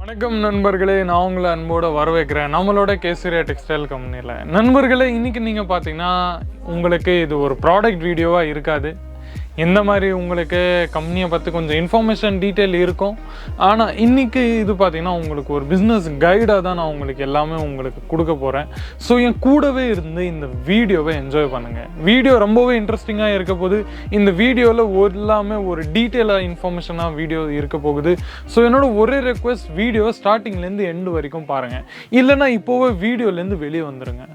வணக்கம் நண்பர்களே, நான் உங்களை அன்போடு வரவேற்கிறேன் நம்மளோட கேசரியா டெக்ஸ்டைல் கம்பெனியில். நண்பர்களே, இன்றைக்கி நீங்கள் பார்த்தீங்கன்னா உங்களுக்கு இது ஒரு ப்ராடக்ட் வீடியோவாக இருக்காது. எந்த மாதிரி உங்களுக்கு கம்பெனியை பற்றி கொஞ்சம் இன்ஃபர்மேஷன் டீட்டெயில் இருக்கும். ஆனால் இன்றைக்கி இது பார்த்திங்கன்னா உங்களுக்கு ஒரு பிஸ்னஸ் கைடாக தான் நான் உங்களுக்கு எல்லாமே உங்களுக்கு கொடுக்க போகிறேன். ஸோ என் கூடவே இருந்து இந்த வீடியோவை என்ஜாய் பண்ணுங்கள். வீடியோ ரொம்பவே இன்ட்ரெஸ்டிங்காக இருக்க போகுது. இந்த வீடியோவில் எல்லாமே ஒரு டீட்டெயிலாக இன்ஃபர்மேஷனாக வீடியோ இருக்க போகுது. ஸோ என்னோட ஒரே ரெக்வெஸ்ட், வீடியோ ஸ்டார்டிங்லேருந்து எண்டு வரைக்கும் பாருங்கள். இல்லைனா இப்போவே வீடியோலேருந்து வெளியே வந்துடுங்க.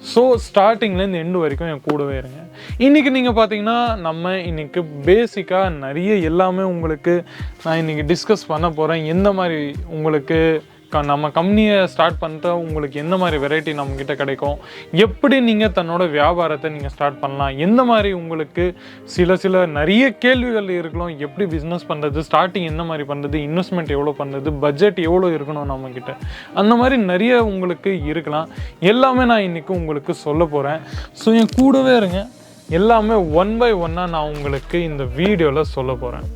ஸோ ஸ்டார்டிங்லேருந்து எண்டு வரைக்கும் என் கூடவே இருங்க. இன்றைக்கி நீங்கள் பார்த்தீங்கன்னா நம்ம இன்றைக்கி பேசிக்காக நிறைய எல்லாமே உங்களுக்கு நான் இன்றைக்கி டிஸ்கஸ் பண்ண போகிறேன். எந்த மாதிரி உங்களுக்கு நம்ம கம்பெனியை ஸ்டார்ட் பண்ணிட்டு உங்களுக்கு எந்த மாதிரி வெரைட்டி நம்மக்கிட்ட கிடைக்கும், எப்படி நீங்கள் தன்னோட வியாபாரத்தை நீங்கள் ஸ்டார்ட் பண்ணலாம், எந்த மாதிரி உங்களுக்கு சில நிறைய கேள்விகள் இருக்கலாம். எப்படி பிஸ்னஸ் பண்ணுறது, ஸ்டார்டிங் எந்த மாதிரி பண்ணுறது, இன்வெஸ்ட்மெண்ட் எவ்வளோ பண்ணுறது, பட்ஜெட் எவ்வளோ இருக்கணும் நம்மக்கிட்ட, அந்த மாதிரி நிறைய உங்களுக்கு இருக்கலாம். எல்லாமே நான் இன்றைக்கி உங்களுக்கு சொல்ல போகிறேன். ஸோ என் கூடவே இருங்க. எல்லாமே ஒன் பை ஒன்னாக நான் உங்களுக்கு இந்த வீடியோவில் சொல்ல போகிறேன்.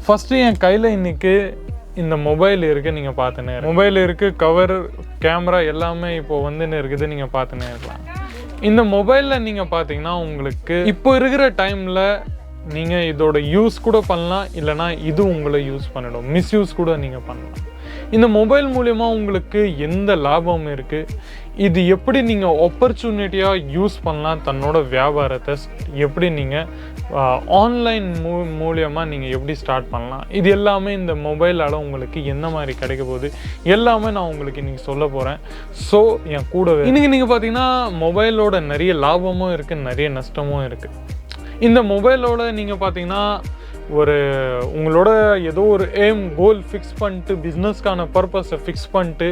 ஃபஸ்ட்டு என் கையில் இன்றைக்கி இந்த மொபைல் இருக்குது, நீங்கள் பார்த்துனே மொபைல் இருக்குது, கவர், கேமரா எல்லாமே இப்போது வந்துன்னு இருக்குது, நீங்கள் பார்த்துனே இருக்கலாம். இந்த மொபைலில் நீங்கள் பார்த்தீங்கன்னா உங்களுக்கு இப்போ இருக்கிற டைமில் நீங்கள் இதோட யூஸ் கூட பண்ணலாம், இல்லைனா இது உங்களை யூஸ் பண்ணிடும், மிஸ்யூஸ் கூட நீங்கள் பண்ணலாம். இந்த மொபைல் மூலமா உங்களுக்கு எந்த லாபம் இருக்குது, இது எப்படி நீங்கள் ஆப்பர்ச்சுனிட்டியாக யூஸ் பண்ணலாம், தன்னோட வியாபாரத்தை எப்படி நீங்கள் ஆன்லைன் மூலியமாக நீங்கள் எப்படி ஸ்டார்ட் பண்ணலாம், இது எல்லாமே இந்த மொபைலால் உங்களுக்கு எந்த மாதிரி கிடைக்க போகுது எல்லாமே நான் உங்களுக்கு இன்றைக்கி சொல்ல போகிறேன். ஸோ என் கூடவே இன்றைக்கி நீங்கள் பார்த்தீங்கன்னா மொபைலோட நிறைய லாபமும் இருக்குது, நிறைய நஷ்டமும் இருக்குது. இந்த மொபைலோட நீங்கள் பார்த்தீங்கன்னா உங்களோட ஏதோ ஒரு எய்ம் கோல் ஃபிக்ஸ் பண்ணிட்டு, பிஸ்னஸ்க்கான பர்பஸை ஃபிக்ஸ் பண்ணிட்டு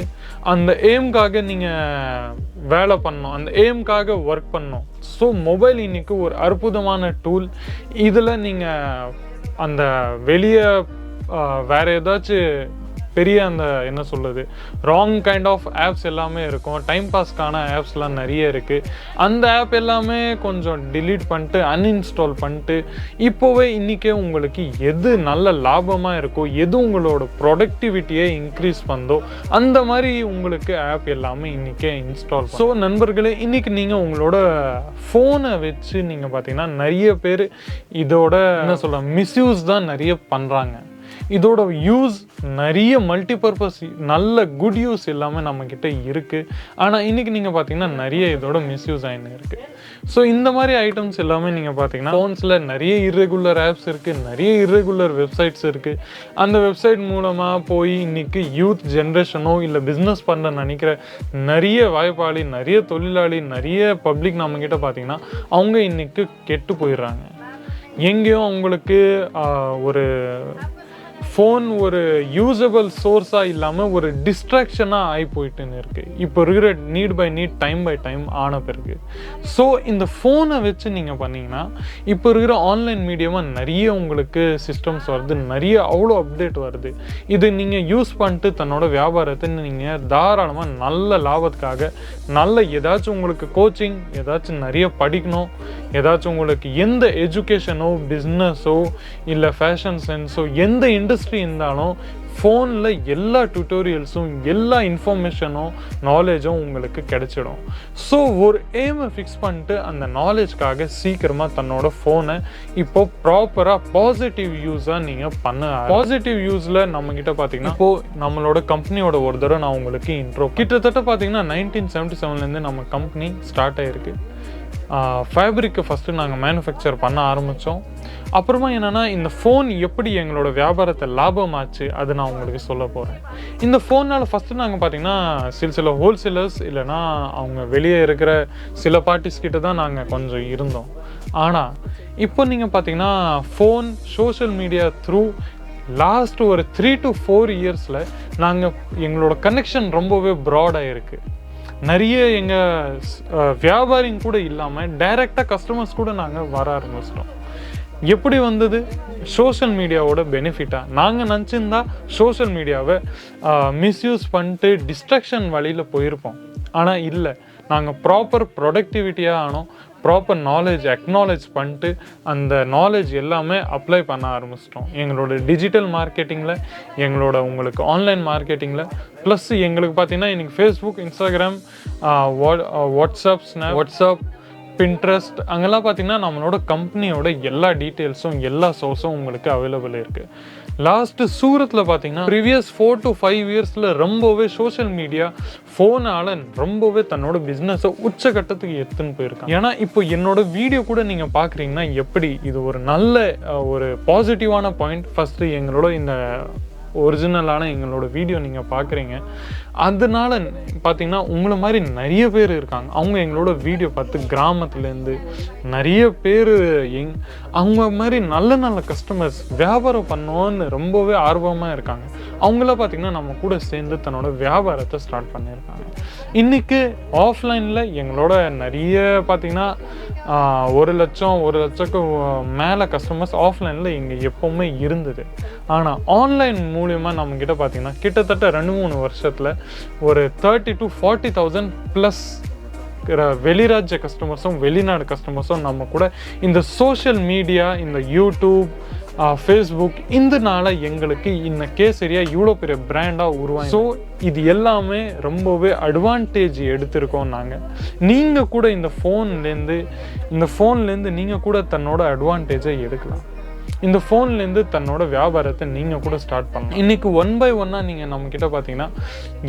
அந்த எய்ம்காக நீங்கள் வேலை பண்ணணும், அந்த எய்ம்காக ஒர்க் பண்ணணும். ஸோ மொபைல் இன்றைக்கி ஒரு அற்புதமான டூல். இதில் நீங்கள் அந்த வெளியே வேறு ஏதாச்சும் பெரிய அந்த என்ன சொல்லுது ராங் கைண்ட் ஆஃப் ஆப்ஸ் எல்லாமே இருக்கும். டைம் பாஸ்க்கான ஆப்ஸ்லாம் நிறைய இருக்குது. அந்த ஆப் எல்லாமே கொஞ்சம் டிலீட் பண்ணிட்டு அன்இன்ஸ்டால் பண்ணிட்டு இப்போவே இன்றைக்கே உங்களுக்கு எது நல்ல லாபமாக இருக்கோ, எது உங்களோட ப்ரொடக்டிவிட்டியை இன்க்ரீஸ் பண்ணதோ அந்த மாதிரி உங்களுக்கு ஆப் எல்லாமே இன்றைக்கே இன்ஸ்டால். ஸோ நண்பர்களே, இன்றைக்கி நீங்கள் உங்களோட ஃபோனை வச்சு நீங்கள் பார்த்தீங்கன்னா நிறைய பேர் இதோட என்ன சொல்ல மிஸ்யூஸ் தான் நிறைய பண்ணுறாங்க. இதோட யூஸ் நிறைய மல்டிபர்பஸ் நல்ல குட் யூஸ் எல்லாமே நம்மக்கிட்ட இருக்குது. ஆனால் இன்றைக்கி நீங்கள் பார்த்தீங்கன்னா நிறைய இதோட மிஸ்யூஸ் ஆகின்னு இருக்குது. ஸோ இந்த மாதிரி ஐட்டம்ஸ் எல்லாமே நீங்கள் பார்த்தீங்கன்னா ஃபோன்ஸில் நிறைய இர்ரெகுலர் ஆப்ஸ் இருக்குது, நிறைய இர்ரெகுலர் வெப்சைட்ஸ் இருக்குது. அந்த வெப்சைட் மூலமாக போய் இன்றைக்கி யூத் ஜென்ரேஷனோ இல்லை பிஸ்னஸ் பண்ண நினைக்கிற நிறைய வாய்ப்பாளி, நிறைய தொழிலாளி, நிறைய பப்ளிக் நம்மக்கிட்ட பார்த்தீங்கன்னா அவங்க இன்றைக்கி கெட்டு போயிடுறாங்க. எங்கேயும் அவங்களுக்கு ஒரு ஃபோன் ஒரு யூஸபிள் சோர்ஸாக இல்லாமல் ஒரு டிஸ்ட்ராக்ஷனாக ஆகி போயிட்டுன்னு இருக்குது இப்போ இருக்கிற need by need, time by time ஆன பிறகு. ஸோ இந்த ஃபோனை வச்சு நீங்கள் பண்ணிங்கன்னா இப்போ இருக்கிற ஆன்லைன் மீடியமாக நிறைய உங்களுக்கு சிஸ்டம்ஸ் வருது, நிறைய அவ்வளோ அப்டேட் வருது. இது நீங்கள் யூஸ் பண்ணிட்டு தன்னோட வியாபாரத்தை நீங்கள் தாராளமாக நல்ல லாபத்துக்காக ஏதாச்சும் உங்களுக்கு கோச்சிங், ஏதாச்சும் நிறைய படிக்கணும், ஏதாச்சும் உங்களுக்கு எந்த எஜுகேஷனோ பிஸ்னஸோ இல்லை ஃபேஷன் சென்ஸோ எந்த இண்டஸ்ட்ரி இருந்தாலும் ஃபோனில் எல்லா டியூட்டோரியல்ஸும் எல்லா இன்ஃபர்மேஷனும் நாலேஜும் உங்களுக்கு கிடைச்சிடும். ஸோ ஒரு எய்மை ஃபிக்ஸ் பண்ணிட்டு அந்த நாலேஜ்க்காக சீக்கிரமாக தன்னோட ஃபோனை இப்போ ப்ராப்பராக பாசிட்டிவ் யூஸாக நீங்கள் பண்ண. பாசிட்டிவ் யூஸில் நம்மக்கிட்ட பார்த்தீங்கன்னா இப்போது நம்மளோட கம்பெனியோட ஒரு தடவை நான் உங்களுக்கு இன்ட்ரோ, கிட்டத்தட்ட பார்த்தீங்கன்னா 1977 நம்ம கம்பெனி ஸ்டார்ட் ஆகிருக்கு. ஃபேப்ரிக்கை ஃபஸ்ட்டு நாங்கள் மேனுஃபேக்சர் பண்ண ஆரம்பித்தோம். அப்புறமா என்னென்னா இந்த ஃபோன் எப்படி எங்களோட வியாபாரத்தை லாபமாச்சு அது நான் உங்களுக்கு சொல்ல போகிறேன். இந்த ஃபோனால் ஃபஸ்ட்டு நாங்கள் பார்த்தீங்கன்னா சில ஹோல்சேலர்ஸ் இல்லைனா அவங்க வெளியே இருக்கிற சில பார்ட்டிஸ் கிட்ட தான் நாங்கள் கொஞ்சம் இருந்தோம். ஆனால் இப்போ நீங்கள் பார்த்தீங்கன்னா phone social media through last ஒரு 3 to 4 இயர்ஸில் எங்களோட கனெக்ஷன் ரொம்பவே ப்ராடாக இருக்குது. நிறைய எங்கள் வியாபாரிங்க கூட இல்லாமல் டைரெக்டாக கஸ்டமர்ஸ் கூட நாங்கள் வர ஆரம்பிச்சிட்டோம். எப்படி வந்தது? சோஷியல் மீடியாவோட பெனிஃபிட்டாக. நாங்கள் நினச்சிருந்தா சோஷியல் மீடியாவை மிஸ்யூஸ் பண்ணிட்டு டிஸ்ட்ராக்ஷன் வழியில் போயிருப்போம். ஆனால் இல்லை, நாங்கள் ப்ராப்பர் ப்ரொடக்டிவிட்டியாக ஆனோம். ப்ராப்பர் நாலேஜ் அக்னாலேஜ் பண்ணிட்டு அந்த நாலேஜ் எல்லாமே அப்ளை பண்ண ஆரம்பிச்சிட்டோம். எங்களோட டிஜிட்டல் மார்க்கெட்டிங்கில், எங்களோட உங்களுக்கு ஆன்லைன் மார்க்கெட்டிங்கில், ப்ளஸ் எங்களுக்கு பார்த்தீங்கன்னா இன்றைக்கி ஃபேஸ்புக், இன்ஸ்டாகிராம், வாட்ஸ்அப், பின்ட்ரெஸ்ட் அங்கெல்லாம் பார்த்தீங்கன்னா நம்மளோட கம்பெனியோட எல்லா டீட்டெயில்ஸும் எல்லா சோர்ஸும் உங்களுக்கு அவைலபிள் இருக்குது. லாஸ்ட்டு சூரத்தில் பார்த்தீங்கன்னா ப்ரீவியஸ் 4 to 5 இயர்ஸில் ரொம்பவே சோஷியல் மீடியா ஃபோனால் ரொம்பவே தன்னோட பிஸ்னஸை உச்சகட்டத்துக்கு எடுத்துன்னு போயிருக்காங்க. ஏன்னா இப்போ என்னோட வீடியோ கூட நீங்கள் பார்க்குறீங்கன்னா எப்படி இது ஒரு நல்ல ஒரு பாசிட்டிவான பாயிண்ட். ஃபஸ்ட்டு எங்களோட இந்த ஒரிஜினலான எங்களோட வீடியோ நீங்கள் பார்க்குறீங்க, அதனால பார்த்தீங்கன்னா உங்களை மாதிரி நிறைய பேர் இருக்காங்க. அவங்க எங்களோட வீடியோ பார்த்து கிராமத்துலேருந்து நிறைய பேர் அவங்க மாதிரி நல்ல நல்ல கஸ்டமர்ஸ் வியாபாரம் பண்ணோன்னு ரொம்பவே ஆர்வமாக இருக்காங்க. அவங்களாம் பார்த்திங்கன்னா நம்ம கூட சேர்ந்து தன்னோட வியாபாரத்தை ஸ்டார்ட் பண்ணியிருக்காங்க. இன்றைக்கி ஆஃப்லைனில் எங்களோட நிறைய பார்த்திங்கன்னா 1 லட்சத்துக்கு மேலே கஸ்டமர்ஸ் ஆஃப்லைனில் இங்கே எப்போவுமே இருந்தது. ஆனால் ஆன்லைன் மூலியமாக நம்மக்கிட்ட பார்த்திங்கன்னா கிட்டத்தட்ட 2-3 வருஷத்தில் ஒரு 30,000 to 40,000 ப்ளஸ் வெளிராஜ்ய கஸ்டமர்ஸும் வெளிநாடு கஸ்டமர்ஸும் நம்ம கூட இந்த சோஷியல் மீடியா, இந்த யூடியூப், ஃபேஸ்புக் இதனால எங்களுக்கு இந்த கேசரியா இவ்வளோ பெரிய பிராண்டாக உருவாங்க. ஸோ இது எல்லாமே ரொம்பவே அட்வான்டேஜ் எடுத்திருக்கோம் நாங்கள். நீங்கள் கூட இந்த ஃபோன்லேருந்து நீங்கள் கூட தன்னோட அட்வான்டேஜை எடுக்கலாம். இந்த ஃபோன்லேருந்து தன்னோட வியாபாரத்தை நீங்கள் கூட ஸ்டார்ட் பண்ணலாம். இன்றைக்கி 1 by 1 நீங்கள் நம்மக்கிட்ட பார்த்தீங்கன்னா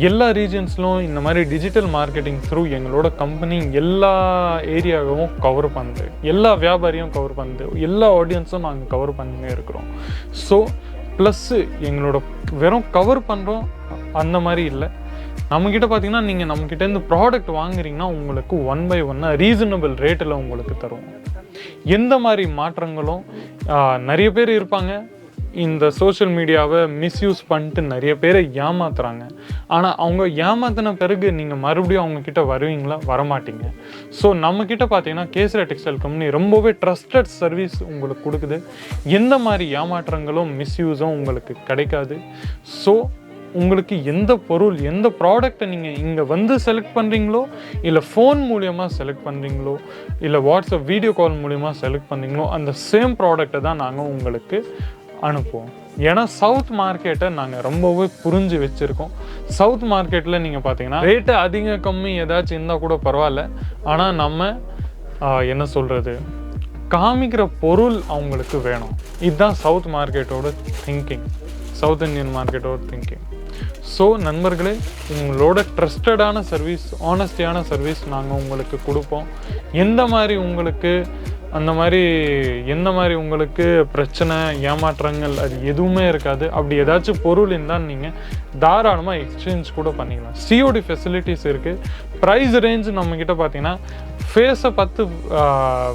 எல்லா ரீஜன்ஸ்லும் இந்த மாதிரி டிஜிட்டல் மார்க்கெட்டிங் த்ரூ எங்களோட கம்பெனி எல்லா ஏரியாவும் கவர் பண்ணுது, எல்லா வியாபாரியும் கவர் பண்ணுது, எல்லா ஆடியன்ஸும் நாங்கள் கவர் பண்ணிங்க இருக்கிறோம். ஸோ ப்ளஸ்ஸு எங்களோட வெறும் கவர் பண்ணுறோம் அந்த மாதிரி இல்லை. நம்மக்கிட்ட பார்த்தீங்கன்னா நீங்கள் நம்மக்கிட்டேருந்து ப்ராடக்ட் வாங்குறீங்கன்னா உங்களுக்கு 1 by 1 ரீசனபிள் ரேட்டில் உங்களுக்கு தருவோம். எந்த மாதிரி மாற்றங்களும் நிறைய பேர் இருப்பாங்க இந்த சோஷியல் மீடியாவை மிஸ்யூஸ் பண்ணிட்டு நிறைய பேரை ஏமாத்துறாங்க. ஆனால் அவங்க ஏமாத்தின பிறகு நீங்கள் மறுபடியும் அவங்கக்கிட்ட வருவீங்களா? வரமாட்டீங்க. ஸோ நம்மக்கிட்ட பார்த்தீங்கன்னா கேசரியா டெக்ஸ்டைல் கம்பெனி ரொம்பவே ட்ரஸ்டட் சர்வீஸ் உங்களுக்கு கொடுக்குது. எந்த மாதிரி ஏமாற்றங்களும் மிஸ்யூஸும் உங்களுக்கு கிடைக்காது. ஸோ உங்களுக்கு எந்த பொருள், எந்த ப்ராடக்டை நீங்கள் இங்கே வந்து செலக்ட் பண்ணுறீங்களோ, இல்லை ஃபோன் மூலியமாக செலக்ட் பண்ணுறீங்களோ, இல்லை வாட்ஸ்அப் வீடியோ கால் மூலியமாக செலக்ட் பண்ணுறீங்களோ, அந்த சேம் ப்ராடக்டை தான் நாங்கள் உங்களுக்கு அனுப்புவோம். ஏன்னா சவுத் மார்க்கெட்டை நாங்கள் ரொம்பவே புரிஞ்சு வச்சுருக்கோம். சவுத் மார்க்கெட்டில் நீங்கள் பார்த்தீங்கன்னா ரேட்டு அதிக கம்மி ஏதாச்சும் இருந்தால் கூட பரவாயில்ல, ஆனால் நம்ம என்ன சொல்கிறது, காமிக்கிற பொருள் அவங்களுக்கு வேணும். இதுதான் சவுத் மார்க்கெட்டோட திங்கிங், சவுத் இந்தியன் மார்க்கெட்டோட திங்கிங். ஸோ நண்பர்களே, உங்களோட ட்ரஸ்டடான சர்வீஸ், ஆனஸ்டியான சர்வீஸ் நாங்கள் உங்களுக்கு கொடுப்போம். எந்த மாதிரி உங்களுக்கு எந்த மாதிரி உங்களுக்கு பிரச்சனை, ஏமாற்றங்கள் அது எதுவுமே இருக்காது. அப்படி ஏதாச்சும் பொருள் இருந்தால் நீங்கள் தாராளமாக எக்ஸ்சேஞ்ச் கூட பண்ணிக்கலாம். சிஓடி ஃபெசிலிட்டிஸ் இருக்குது. ப்ரைஸ் ரேஞ்ச் நம்மக்கிட்ட பார்த்தீங்கன்னா ஃபேஸை பார்த்து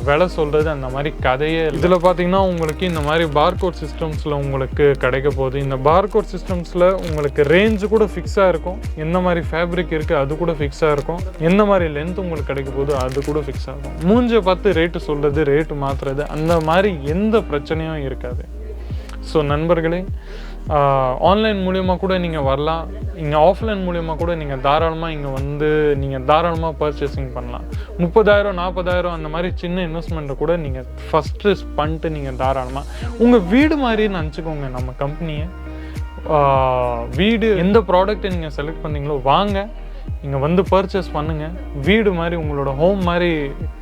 விலை சொல்கிறது அந்த மாதிரி கதையே. இதில் பார்த்தீங்கன்னா உங்களுக்கு இந்த மாதிரி பார்கோட் சிஸ்டம்ஸில் உங்களுக்கு கிடைக்க போகுது. இந்த பார்கோட் சிஸ்டம்ஸில் உங்களுக்கு ரேஞ்சு கூட ஃபிக்ஸாக இருக்கும். எந்த மாதிரி ஃபேப்ரிக் இருக்குது அது கூட ஃபிக்ஸாக இருக்கும். எந்த மாதிரி லென்த் உங்களுக்கு கிடைக்க போகுது அது கூட ஃபிக்ஸாக இருக்கும். மூஞ்சை பார்த்து ரேட்டு சொல்கிறது, ரேட்டு மாற்றுறது அந்த மாதிரி எந்த பிரச்சனையும் இருக்காது. ஸோ நண்பர்களே, ஆன்லைன் மூலியமாக கூட நீங்கள் வரலாம். இங்கே ஆஃப்லைன் மூலியமாக கூட நீங்கள் தாராளமாக இங்கே வந்து நீங்கள் தாராளமாக பர்ச்சேசிங் பண்ணலாம். 30,000 40,000 அந்த மாதிரி சின்ன இன்வெஸ்ட்மெண்ட்டை கூட நீங்கள் ஃபஸ்ட்டு பண்ணிட்டு நீங்கள் தாராளமாக உங்கள் வீடு மாதிரி நினச்சிக்கோங்க. நம்ம கம்பெனியை வீடு, எந்த ப்ராடக்ட்டை நீங்கள் செலக்ட் பண்ணீங்களோ வாங்க, இங்கே வந்து பர்ச்சேஸ் பண்ணுங்கள். வீடு மாதிரி, உங்களோட ஹோம் மாதிரி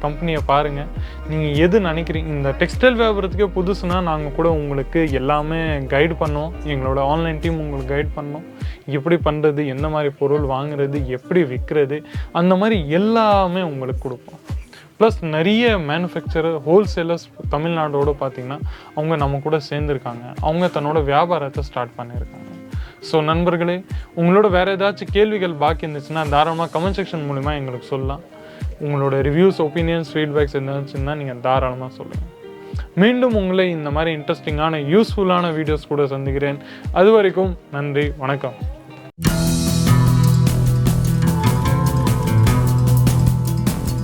கம்பெனியை பாருங்கள். நீங்கள் எது நினைக்கிறீங்க, இந்த டெக்ஸ்டைல் வியாபாரத்துக்கே புதுசுனா நாங்கள் கூட உங்களுக்கு எல்லாமே கைடு பண்ணுவோம். எங்களோட ஆன்லைன் டீம் உங்களுக்கு கைட் பண்ணோம். எப்படி பண்ணுறது, எந்த மாதிரி பொருள் வாங்குறது, எப்படி விற்கிறது, அந்த மாதிரி எல்லாமே உங்களுக்கு கொடுப்போம். ப்ளஸ் நிறைய மேனுஃபேக்சரர், ஹோல்சேலர்ஸ் தமிழ்நாடோடு பார்த்திங்கன்னா அவங்க நம்ம கூட சேர்ந்துருக்காங்க. அவங்க தன்னோட வியாபாரத்தை ஸ்டார்ட் பண்ணியிருக்காங்க. ஸோ நண்பர்களே, உங்களோட வேறு ஏதாச்சும் கேள்விகள் பாக்கி இருந்துச்சுன்னா தாராளமாக கமெண்ட் செக்ஷன் மூலிமா எங்களுக்கு சொல்லலாம். உங்களோட ரிவ்யூஸ், ஒப்பீனியன்ஸ், ஃபீட்பேக்ஸ் எதாச்சுன்னா நீங்கள் தாராளமாக சொல்லுங்கள். மீண்டும் உங்களை இந்த மாதிரி இன்ட்ரெஸ்டிங்கான யூஸ்ஃபுல்லான வீடியோஸ் கூட சந்திக்கிறேன். அது வரைக்கும் நன்றி, வணக்கம்.